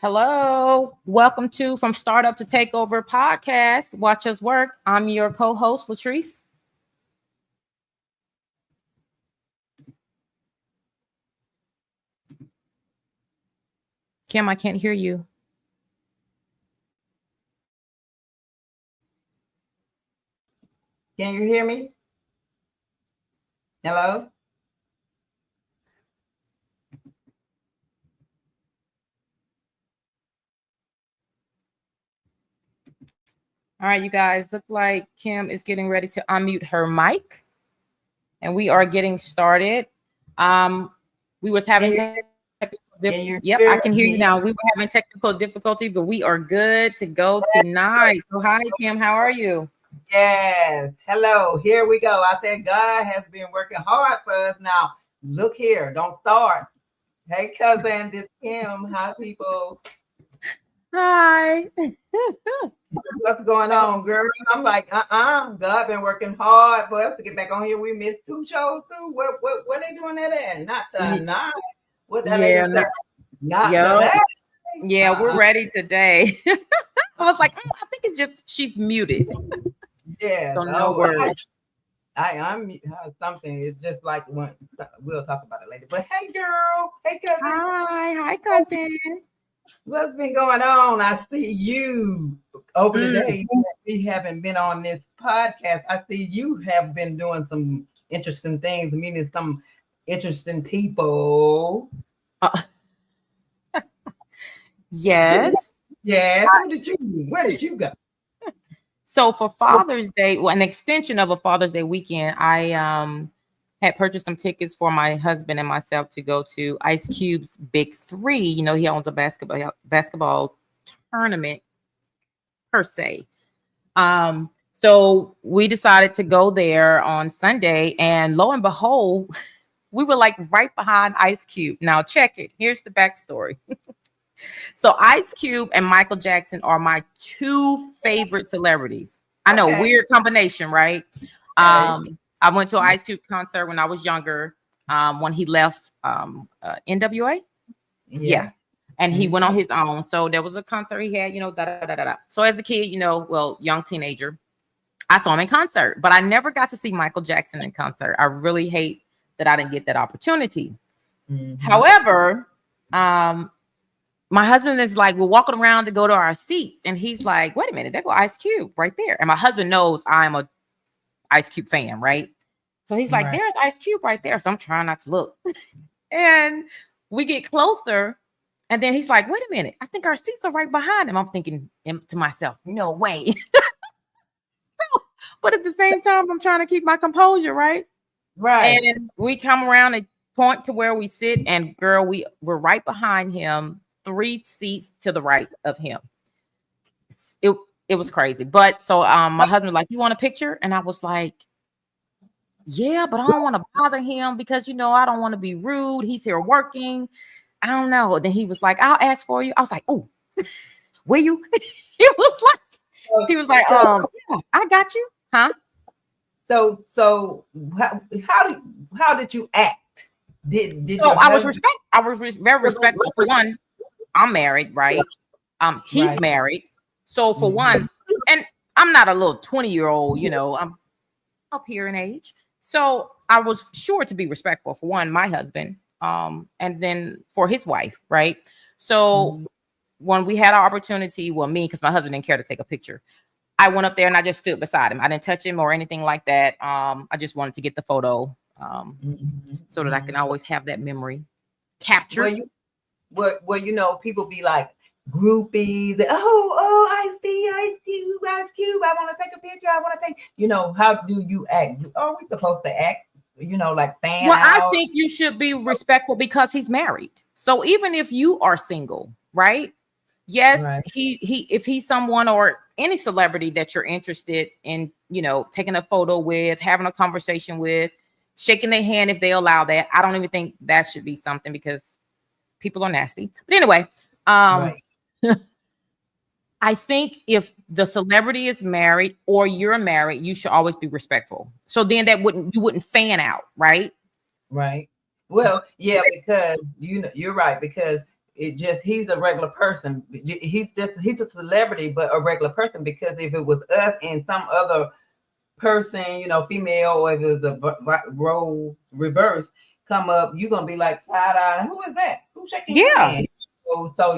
Hello, welcome to From Startup to Takeover podcast. Watch us work. I'm your co-host, Latrice. Kim, I can't hear you. Can you hear me? Hello? All right, you guys, look like Kim is getting ready to unmute her mic, and we are getting started. We was having Yep, I can hear you now. We were having technical difficulty, but we are good to go tonight. So hi, Kim, how are you? Yes. Hello. Here we go. I said God has been working hard for us. Now, look here. Don't start. Hey, cousin, this Kim. Hi, people. Hi. What's going on, girl? I'm like, God been working hard for us to get back on here. We missed 2 shows too. What they doing that at? Not tonight. What that lady said? Not today. Yeah, we're ready today. I was like, I think it's just she's muted. Yeah. So no words. I'm something. It's just like when we'll talk about it later. But hey, girl. Hey, cousin. Hi, cousin. What's been going on? I see you over the days that we haven't been on this podcast. I see you have been doing some interesting things, meeting some interesting people. Yes. Yes. Where did you go? So for Father's Day, an extension of a Father's Day weekend, I had purchased some tickets for my husband and myself to go to Ice Cube's Big 3. You know, he owns a basketball tournament per se. So we decided to go there on Sunday, and lo and behold, we were like right behind Ice Cube. Now check it. Here's the backstory. So Ice Cube and Michael Jackson are my 2 favorite celebrities. I know, weird combination, right? I went to an Ice Cube concert when I was younger, when he left NWA. Yeah. And he went on his own. So there was a concert he had, So as a kid, young teenager, I saw him in concert, but I never got to see Michael Jackson in concert. I really hate that I didn't get that opportunity. However, my husband is like, we're walking around to go to our seats. And he's like, wait a minute, there go Ice Cube right there. And my husband knows I'm a Ice Cube fan, right? So he's like, there's Ice Cube right there. So I'm trying not to look. And we get closer. And then he's like, wait a minute, I think our seats are right behind him. I'm thinking to myself, no way. But at the same time, I'm trying to keep my composure, right? Right. And we come around and point to where we sit. And girl, we're right behind him, 3 seats to the right of him. It was crazy. But so my husband was like, you want a picture? And I was like, yeah, but I don't want to bother him because, I don't want to be rude. He's here working. I don't know. Then he was like, I'll ask for you. I was like, oh, will you? He was like, yeah, I got you. Huh? So how did you act? Did so I was very respectful. For one, I'm married, right? He's married. So for one, and I'm not a little 20-year-old, I'm up here in age. So I was sure to be respectful for one, my husband, and then for his wife, right? So when we had our opportunity, me, because my husband didn't care to take a picture, I went up there and I just stood beside him. I didn't touch him or anything like that. I just wanted to get the photo so that I can always have that memory captured. Well, people be like groupies. Oh, Ice Cube. I want to take a picture. I want to take. How do you act? Are we supposed to act? Like fan out? I think you should be respectful because he's married. So even if you are single, right? Yes, if he's someone or any celebrity that you're interested in, taking a photo with, having a conversation with, shaking their hand if they allow that. I don't even think that should be something because people are nasty. But anyway, I think if the celebrity is married or you're married, you should always be respectful. So then you wouldn't fan out, right? Right. Well, yeah, because you're right, because he's a regular person. He's a celebrity, but a regular person. Because if it was us and some other person, female, or if it was a role reverse come up, you're gonna be like side eye. Who is that? Who's shaking your hand? So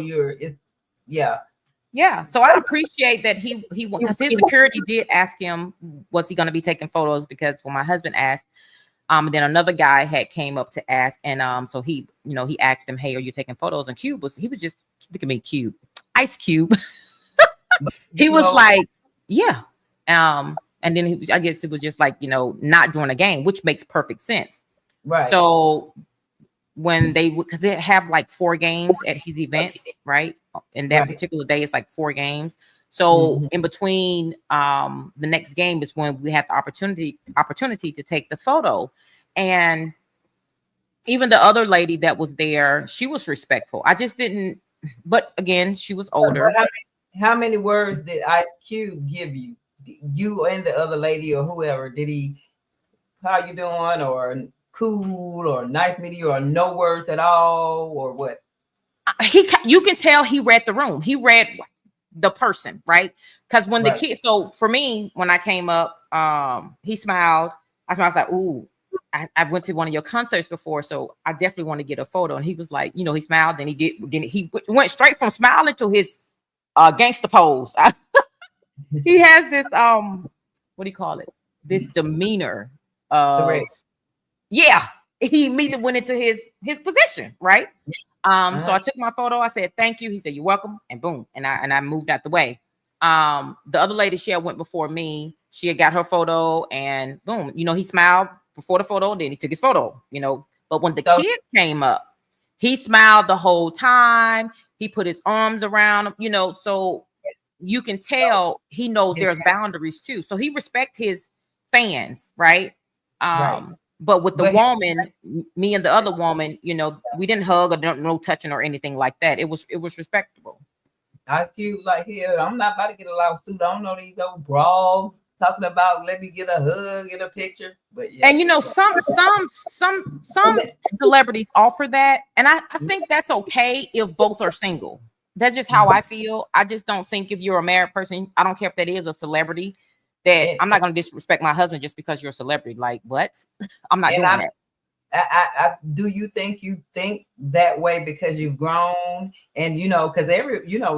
yeah. So I appreciate that he because his security did ask him, was he going to be taking photos? Because when my husband asked, and then another guy had came up to ask, and so he asked him, hey, are you taking photos? And Cube was just, look at me, Cube, Ice Cube. He was like, yeah. And then I guess it was just like, not during a game, which makes perfect sense. Right. So when because they have like 4 games at his events, right? And that particular day it's like 4 games. So in between the next game is when we have the opportunity to take the photo. And even the other lady that was there, she was respectful. I just didn't, but again, she was older. How many words did Ice Cube give you? You and the other lady or whoever? Did he, how you doing, or cool, or nice meeting you, or no words at all, or what? You can tell he read the room. He read the person, right? Because when the kid, so for me, when I came up, he smiled. I was like, ooh, I went to one of your concerts before, so I definitely want to get a photo. And he was like, he smiled, and he went straight from smiling to his gangster pose. He has this what do you call it? This demeanor of he immediately went into his position, right? So I took my photo. I said, thank you. He said, you're welcome. And boom. And I moved out the way. The other lady, she had went before me. She had got her photo, and boom, he smiled before the photo. Then he took his photo, but when the kids came up, he smiled the whole time. He put his arms around them, so you can tell he knows there's boundaries too. So he respects his fans, right? But with the woman, me and the other woman, we didn't hug or no touching or anything like that. It was respectable. Ice Cube, like, here, I'm not about to get a lawsuit. I don't know these old brawls talking about let me get a hug, get a picture. But and some celebrities offer that, and I think that's okay if both are single. That's just how I feel. I just don't think if you're a married person, I don't care if that is a celebrity, that I'm not going to disrespect my husband just because you're a celebrity. Like, what? I'm not doing that. Do you think that way because you've grown, and because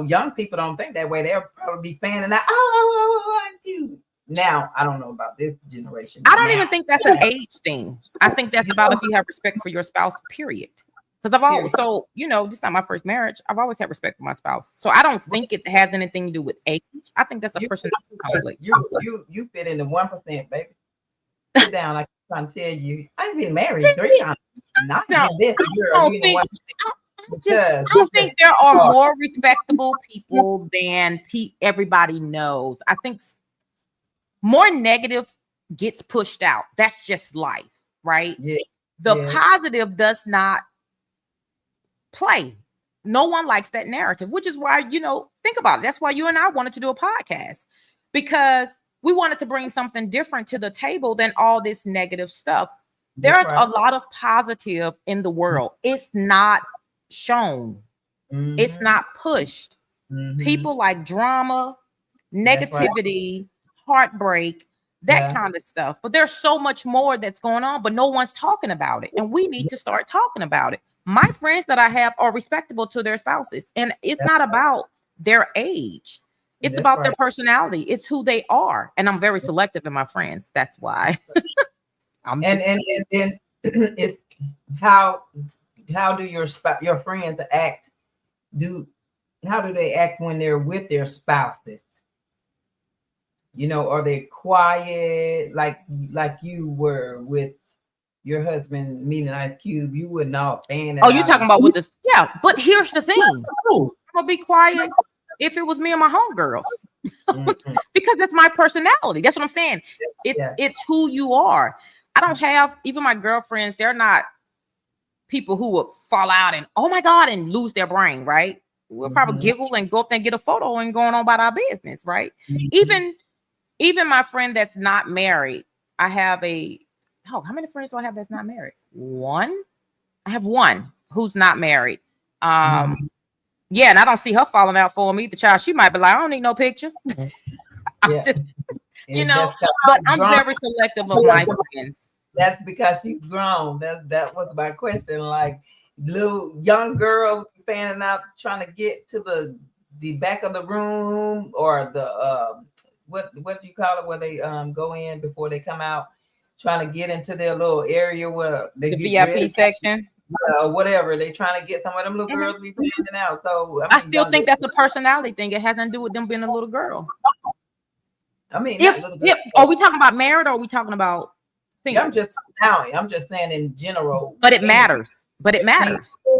young people don't think that way. They'll probably be fanning out. Oh, you. Now I don't know about this generation. I don't even think that's an age thing. I think that's about if you have respect for your spouse. Period. Because I've always, this is not my first marriage. I've always had respect for my spouse. So I don't think it has anything to do with age. I think that's a personality conflict. You fit in the 1%, baby. Sit down. I can tell you, I've been married 3 times. Not this. I think there are more respectable people than everybody knows. I think more negative gets pushed out. That's just life, right? Yeah. The positive does not play. No one likes that narrative, which is why, think about it. That's why you and I wanted to do a podcast, because we wanted to bring something different to the table than all this negative stuff. There's a lot of positive in the world. It's not shown. It's not pushed. People like drama, negativity, heartbreak, that kind of stuff. But there's so much more that's going on, but no one's talking about it. And we need to start talking about it. My friends that I have are respectable to their spouses. And it's not about their age. It's about their personality. It's who they are. And I'm very selective in my friends. That's why. And it's how do your friends act? How do they act when they're with their spouses? Are they quiet like you were with your husband meeting Ice Cube? You wouldn't all fan it. Oh, you're talking about with this? Yeah, but here's the thing. I'm gonna be quiet if it was me and my homegirls. Because that's my personality. That's what I'm saying. It's who you are. I don't have, even my girlfriends, they're not people who would fall out and oh my God and lose their brain, right? We'll probably giggle and go up there and get a photo and going on about our business, right? Even my friend that's not married, I have how many friends do I have that's not married? One. I have one who's not married. Yeah, and I don't see her falling out for him either, child. She might be like, I don't need no picture. I'm Yeah. just, And but I'm very selective of my friends. that's because she's grown. That was my question. Like little young girl fanning out, trying to get to the back of the room, or the what do you call it, where they go in before they come out, trying to get into their little area where they The get VIP dressed, section. whatever. They trying to get some of them little girls to be fanning out. So I still think that's a personality thing. It has nothing to do with them being a little girl. Not little girl. Are we talking about married, or are we talking about single? I'm just saying in general. But it matters.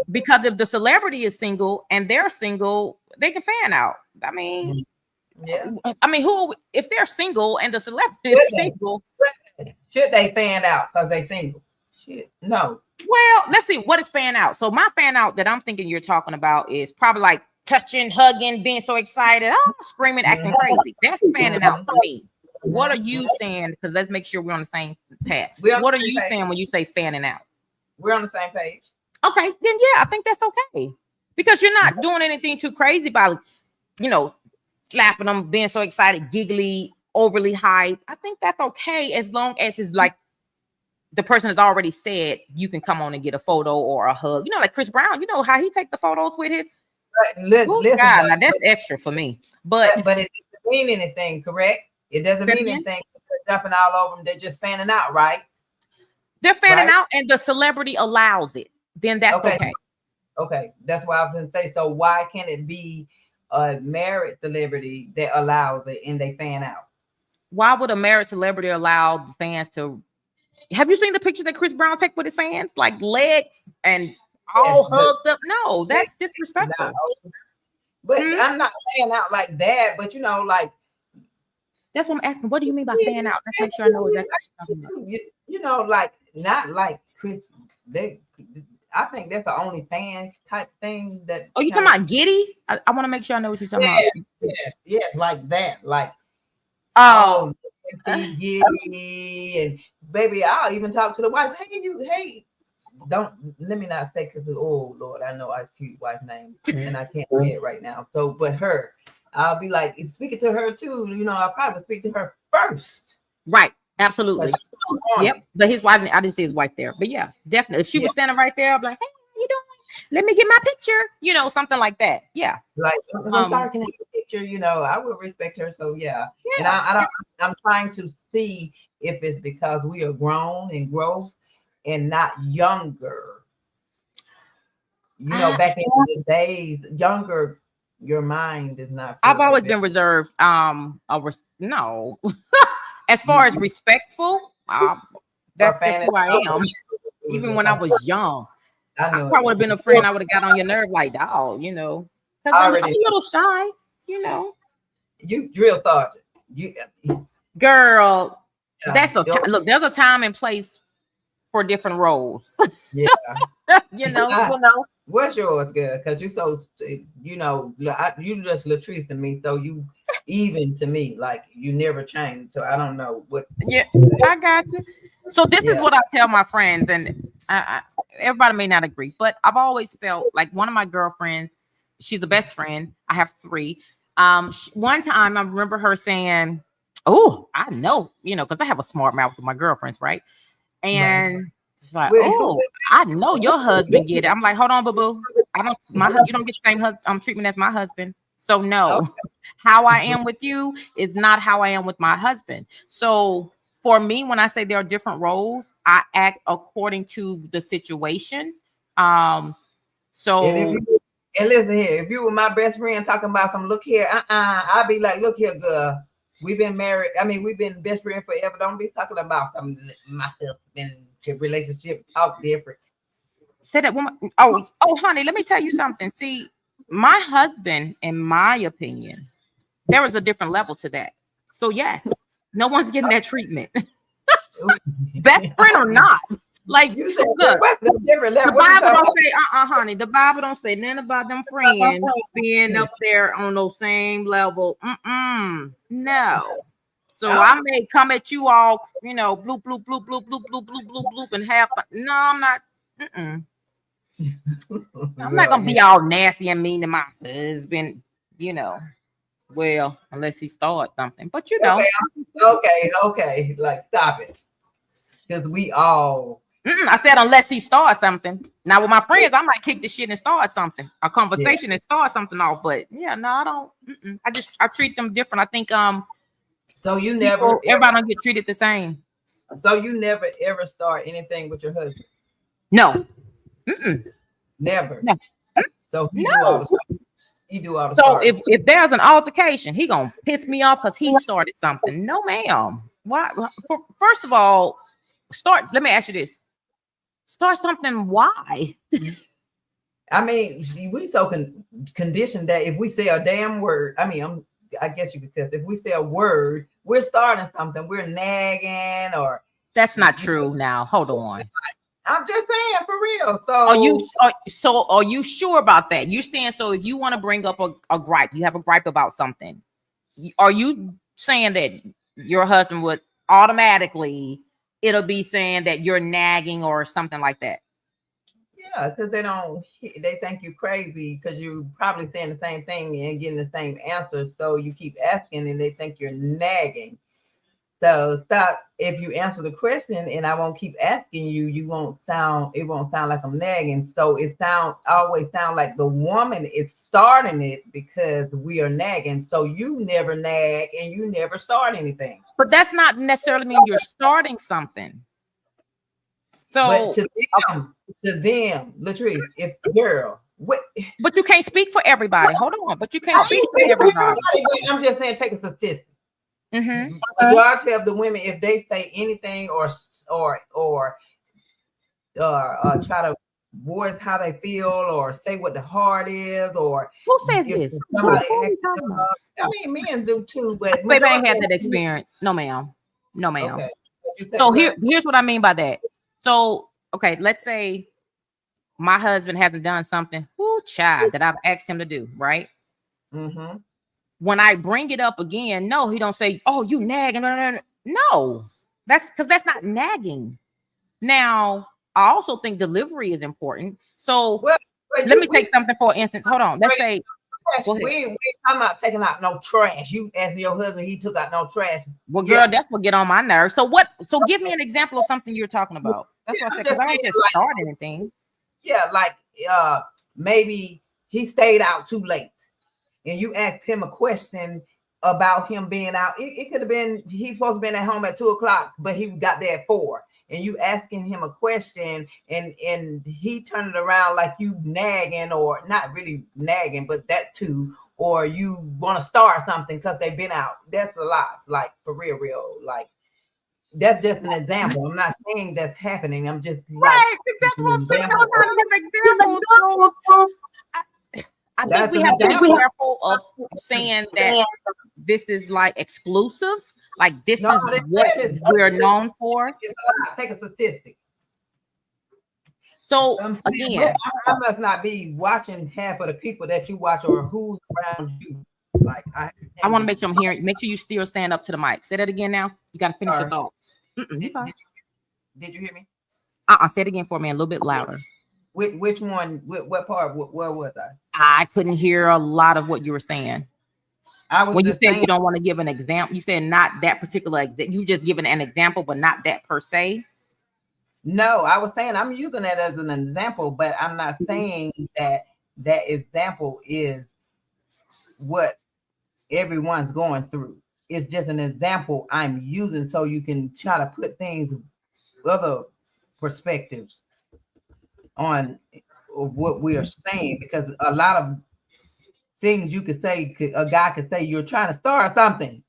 Because if the celebrity is single and they're single, they can fan out. I mean, who, if they're single and the celebrity is single, should they fan out because they single? Shit, no. Well, let's see, what is fan out? So my fan out that I'm thinking you're talking about is probably like touching, hugging, being so excited, screaming, acting crazy. That's fanning out for me. What are you saying? Because let's make sure we're on the same path. What are you saying when you say fanning out? We're on the same page. Okay, then yeah, I think that's okay. Because you're not doing anything too crazy by, slapping them, being so excited, giggly, overly hype. I think that's okay as long as it's like the person has already said you can come on and get a photo or a hug. Like Chris Brown, how he take the photos with his. God, now that's extra for me. But it doesn't mean anything, correct? It doesn't mean anything. They're jumping all over them. They're just fanning out, right? They're fanning out, and the celebrity allows it. Then that's okay. Okay, that's why I was going to say. So why can't it be a married celebrity that allows it and they fan out? Why would a married celebrity allow the fans to? Have you seen the picture that Chris Brown take with his fans, like legs and all hugged up? No, that's disrespectful. No. But I'm not fanning out like that. But that's what I'm asking. What do you mean by fan out? Let's make sure I know exactly what you're talking about. Not like Chris. I think that's the only fan type thing that. Oh, you talking about giddy? I want to make sure I know what you're talking about. Yes, like that. Like, giddy, and baby, I'll even talk to the wife. Hey, don't let me not say, because Lord, I know Ice Cube wife's name and I can't say it right now. So, but her, I'll be like speaking to her too. I'll probably speak to her first. Right. Absolutely. Yep. But his wife, I didn't see his wife there. But yeah, definitely. If she was standing right there, I'd be like, hey, how you doing? Let me get my picture. Something like that. Yeah. Like, I'm sorry, can I get a picture? I would respect her. So yeah. And I'm trying to see if it's because we are grown and grow and not younger. Back in the days, younger, your mind is not. I've always been reserved. No. As far as respectful, that's just who I am. Even when I was young, I probably would have been a friend. I would have got on your nerve like, dog, because I'm a little shy, You drill sergeant. Girl, that's okay. Look, there's a time and place for different roles. Yeah. What's yours, girl? Because you so, you just Latrice to me. So you even to me, like you never change. So I don't know what. Yeah, I got you. So this is what I tell my friends, and everybody may not agree, but I've always felt like one of my girlfriends, she's the best friend. I have 3. One time I remember her saying, "Oh, I know, because I have a smart mouth with my girlfriends, right?" And it's like, "Oh, I know your husband get it." I'm like, "Hold on, boo-boo. You don't get the same treatment as my husband. So no, how I am with you is not how I am with my husband." So for me, when I say there are different roles, I act according to the situation. And listen here, if you were my best friend talking about some look here, I'd be like, look here, girl. We've been married. I mean, we've been best friends forever. Don't be talking about some my husband relationship. Talk different. Say that woman. Oh, honey, let me tell you something. See, my husband, in my opinion, there is a different level to that. So yes, no one's getting that treatment. Best friend or not. Like, you said, look, the Bible don't say, honey. The Bible don't say nothing about them friends being up there on those same level. No. So I may come at you all, bloop, bloop, bloop, bloop, bloop, bloop, bloop, bloop, bloop, and have fun. No, I'm not. I'm not gonna be all nasty and mean to my husband, you know. Well, unless he starts something, but you know. Okay. Like, stop it, because we all. I said unless he starts something. Now with my friends, I might kick the shit and start something, a conversation and start something off. But yeah, no, I don't. I treat them different. I think So you everybody don't get treated the same. So you never ever start anything with your husband? No. Never. No. So he do all the stuff. He do all the So starting. if there's an altercation, he gonna piss me off because he started something. No, ma'am. Why? First of all, let me ask you this. Start something. Why? I mean, we so conditioned that if we say a damn word, I guess you could test. If we say a word, we're starting something. We're nagging, or that's not true. Now, hold on. I'm just saying, for real. So are you sure about that? You're saying, so if you want to bring up a gripe, you have a gripe about something. Are you saying that your husband would automatically, it'll be saying that you're nagging or something like that? Yeah, because they think you crazy because you're probably saying the same thing and getting the same answer. So you keep asking and they think you're nagging. So stop. If you answer the question and I won't keep asking you, it won't sound like I'm nagging. So it always sound like the woman is starting it because we are nagging. So you never nag and you never start anything. But that's not necessarily mean you're starting something. So but to them, Latrice, if girl, but you can't speak for everybody. Hold on, but you can't speak for everybody. I'm just saying, take a statistic. Majority of the women, if they say anything or try to voice how they feel or say what the heart is, or who says this? Somebody men do too, but baby, I ain't had that experience. No, ma'am. Okay. So here's what I mean by that. So okay, let's say my husband hasn't done something, that I've asked him to do, right? When I bring it up again, no, he don't say, "Oh, you nagging." No, that's because that's not nagging. Now, I also think delivery is important. So let me take something for instance. Hold on. Let's say we I'm not taking out no trash. You asked your husband, he took out no trash. Well, girl, that's what get on my nerves. So give me an example of something you're talking about. That's what I said, because I don't just start anything. Yeah, like maybe he stayed out too late and you asked him a question about him being out. It could have been he's supposed to be at home at 2:00, but he got there at 4. And you asking him a question and he turned it around like you nagging, or not really nagging, but that too, or you want to start something because they've been out. That's a lot, like for real. Like that's just an example. I'm not saying that's happening. I'm just right. That's what I'm saying. I'm trying to give examples. I think we have to be careful of saying that this is like exclusive. Like this is what we're known for. Take a statistic. So again, I must not be watching half of the people that you watch or who's around you. Like I want to make sure I'm hearing. Make sure you still stand up to the mic. Say that again now. You got to finish your thought. Did you hear me? Say it again for me a little bit louder. Which one? What part? Where was I? I couldn't hear a lot of what you were saying. When you said you don't want to give an example, you said not that particular example. You just given an example, but not that per se. No, I was saying I'm using that as an example, but I'm not saying that example is what everyone's going through. It's just an example I'm using so you can try to put things, other perspectives on what we are saying, because a lot of things you could say, a guy could say, you're trying to start something.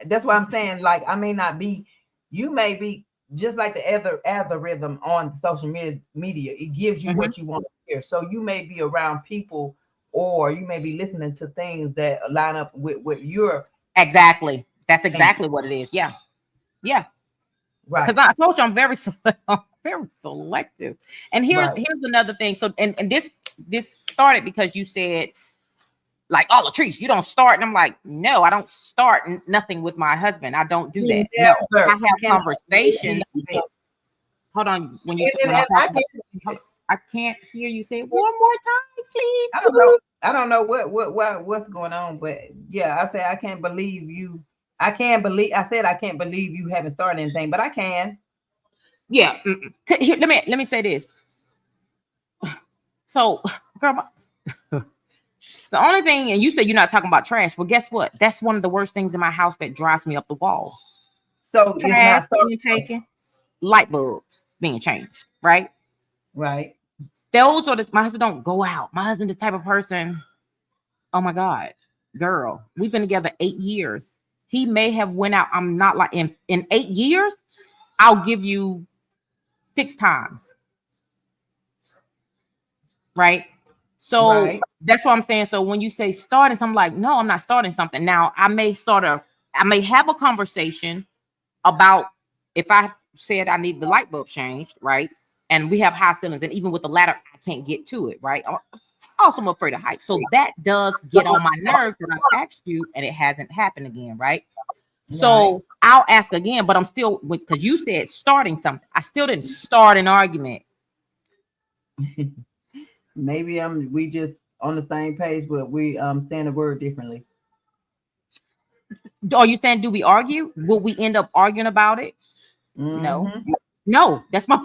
That's why I'm saying, like, I may not be, you may be just like the algorithm on social media. It gives you what you want to hear. So you may be around people, or you may be listening to things that line up with what you're. Exactly. That's exactly what it is. Yeah. Right. Because I told you I'm very selective. And here's another thing. So and this started because you said, like, oh, Latrice, you don't start. And I'm like, no, I don't start nothing with my husband. I don't do that. No, I have conversations. Hold on. I I can't hear you say it one more time, please. I don't know what's going on, but yeah, I say I can't believe you. I said I can't believe you haven't started anything, but I can. Yeah. Here, let me say this. So, girl, the only thing, and you said you're not talking about trash. Well, guess what? That's one of the worst things in my house that drives me up the wall. So Trash it's not being taken, light bulbs being changed, right? Right. Those are my husband don't go out. My husband is the type of person. Oh my God, girl, we've been together 8 years. He may have went out. I'm not like in 8 years, I'll give you 6 times. Right. So Right. that's what I'm saying. So when you say starting something, like, no, I'm not starting something. Now I may have a conversation about if I said I need the light bulb changed, right? And we have high ceilings, and even with the ladder, I can't get to it, right? Also, I'm afraid of heights. So that does get on my nerves that I've asked you and it hasn't happened again, right? So I'll ask again, but I'm still because you said starting something. I still didn't start an argument. Maybe we just on the same page, but we saying the word differently. Are you saying do we argue? Will we end up arguing about it? Mm-hmm. No, that's my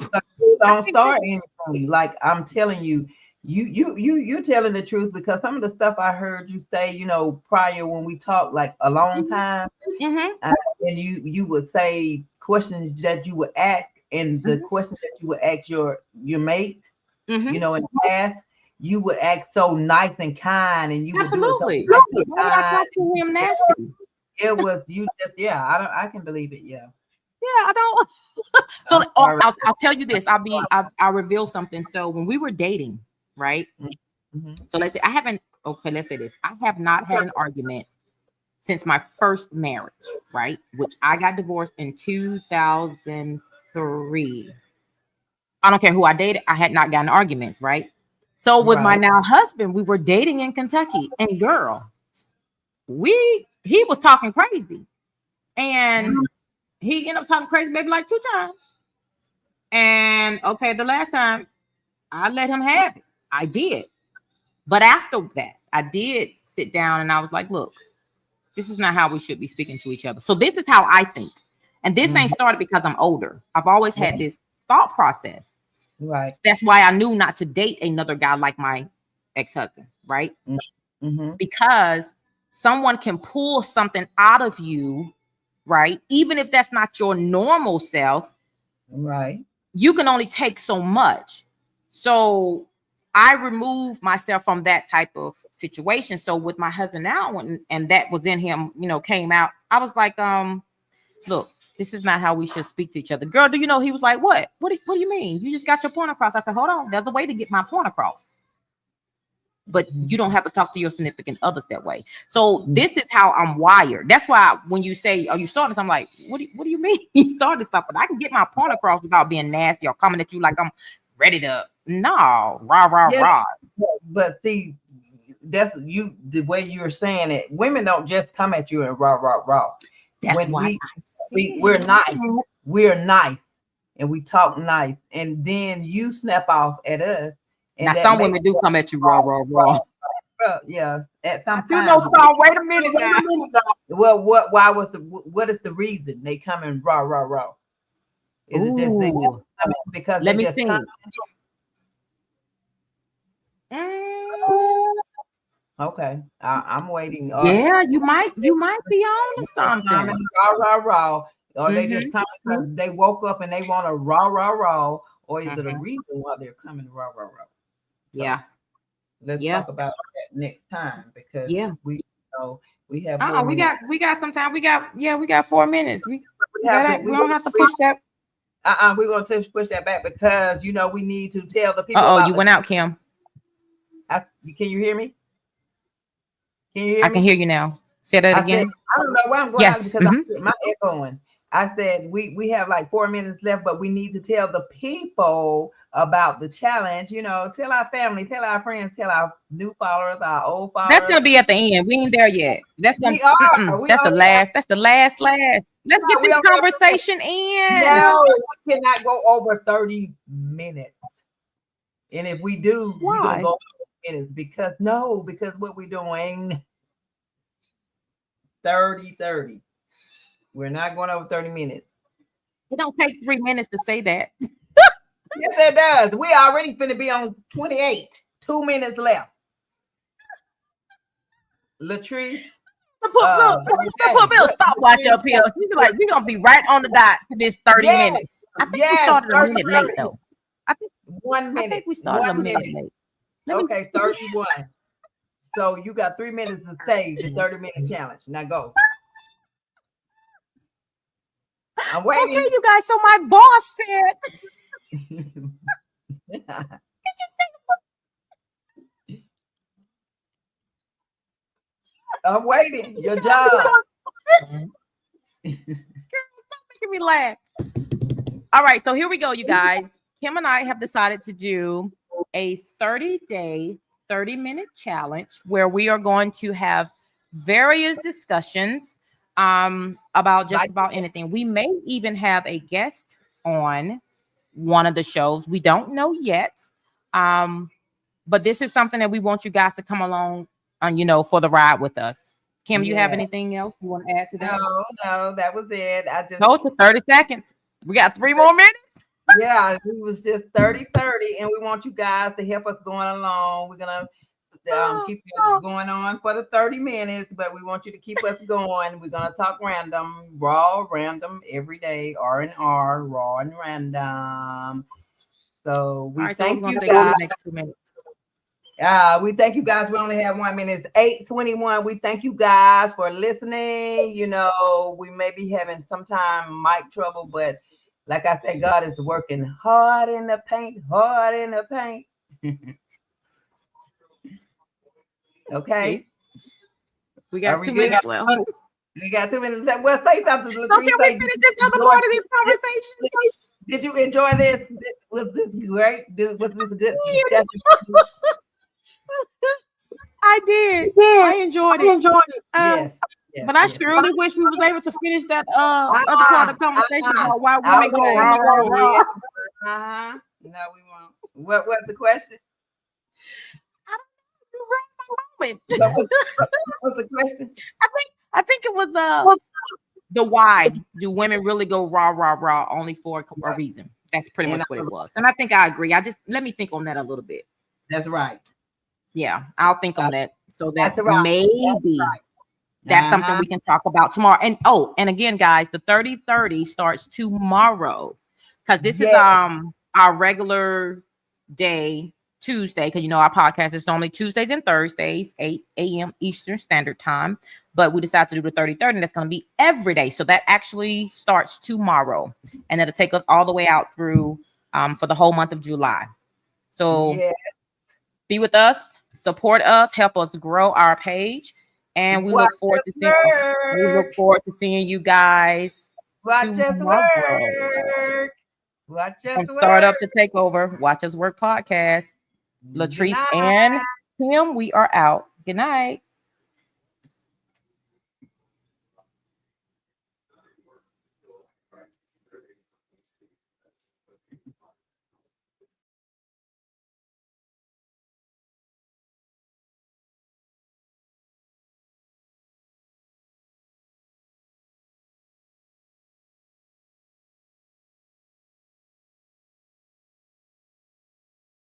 don't start anything. Like I'm telling you, you're telling the truth, because some of the stuff I heard you say, prior when we talked like a long time, and you would say questions that you would ask, and the questions that you would ask your mate, in the past, you would act so nice and kind, and you would do it so nice and kind. I talk to him nasty. It was you just I can believe it. Yeah, I don't. So I'll tell you this. I'll reveal something. So when we were dating, right? So let's say let's say this. I have not had an argument since my first marriage, right? Which I got divorced in 2003. I don't care who I dated. I had not gotten arguments, right? So with my now husband, we were dating in Kentucky, and girl, he was talking crazy, and he ended up talking crazy maybe like 2 times. And okay, the last time I let him have it, I did. But after that, I did sit down and I was like, look, this is not how we should be speaking to each other. So this is how I think. And this ain't started because I'm older. I've always had this thought process. Right. That's why I knew not to date another guy like my ex-husband, right? Because someone can pull something out of you, right? Even if that's not your normal self, right? You can only take so much. So I removed myself from that type of situation. So with my husband now, and that was in him, came out, I was like, look, this is not how we should speak to each other. Girl, do you know? He was like, what do you mean? You just got your point across. I said, hold on, there's a way to get my point across. But you don't have to talk to your significant others that way. So this is how I'm wired. That's why when you say, are you starting something? I'm like, what do you mean you started something? I can get my point across without being nasty or coming at you like I'm ready to, no, rah. But see, that's the way you're saying it. Women don't just come at you and rah. That's why we're nice. We're nice. And we talk nice. And then you snap off at us. Now some women do come at you raw. Yeah, at some time. You know, Star, wait a minute now. Well, what is the reason they come in raw? Is it just they just come in because let they me just think. Okay, I'm waiting. Yeah, you might be on to something. Raw. Or they just come because they woke up and they want a raw, or is it a reason why they're coming raw? Yeah. Let's talk about that next time, because we have. We got some time. We got 4 minutes. We don't have to push that. We're going to push that back because we need to tell the people. You went out, Kim. Can you hear me? I can hear you now. Say that again. I don't know where I'm going because my echoing. I said we have like 4 minutes left, but we need to tell the people about the challenge. Tell our family, tell our friends, tell our new followers, our old followers. That's gonna be at the end. We ain't there yet. That's gonna. That's the last. That's the last. Let's get this conversation in. No, we cannot go over 30 minutes. And if we do, we're Why? gonna go minutes because what we're doing 30. We're not going over 30 minutes. It don't take 3 minutes to say that. Yes, it does. We already finna be on 28. 2 minutes left. Latrice. Put me a stopwatch up here. You be like, we're gonna be right on the dot for this 30 minutes. I think we started a minute late though. I think 1 minute. I think we started a minute late. Okay, 31. So you got 3 minutes to say the 30-minute challenge. Now go. I'm waiting. Okay, you guys. So my boss said. I'm waiting. Your job. Girl, stop making me laugh. All right, so here we go, you guys. Kim and I have decided to do a 30-day, 30-minute challenge where we are going to have various discussions about just about anything. We may even have a guest on one of the shows. We don't know yet. But this is something that we want you guys to come along on, for the ride with us. Kim, you have anything else you want to add to that? No, that was it. I just told you 30 seconds. We got 3 more minutes. Yeah, it was just 30, and we want you guys to help us going along. We're gonna keep us going on for the 30 minutes, but we want you to keep us going. We're gonna talk random every day, R&R, raw and random. So we thank you guys. Next 2 minutes. We thank you guys. We only have 1 minute. It's 8:21. We thank you guys for listening. We may be having sometime mic trouble, but like I said, God is working hard in the paint. Okay. We got 2 minutes left. We got 2 minutes left. Well, say something. So can we finish this other part of this conversation? Did you enjoy this? Was this great? Was this a good discussion? I did. I enjoyed it. Yes. But I surely wish we was able to finish that other part of the conversation about why women go wrong. No, we won't. What's the question? What's the question? I think it was the why do women really go raw only for a reason. That's pretty much what it was. And I think I agree. Let me think on that a little bit. That's right. Yeah, I'll think on that. So that right. maybe that's something we can talk about tomorrow. And again, guys, the 30-30 starts tomorrow because this is our regular day, Tuesday, because our podcast is normally Tuesdays and Thursdays, 8 a.m. Eastern Standard Time. But we decided to do the 30-30, and that's going to be every day. So that actually starts tomorrow, and it'll take us all the way out through for the whole month of July. So be with us, support us, help us grow our page, and we look forward to seeing you guys tomorrow. From Startup to Takeover, Watch Us Work podcast. Latrice and Kim, we are out. Good night.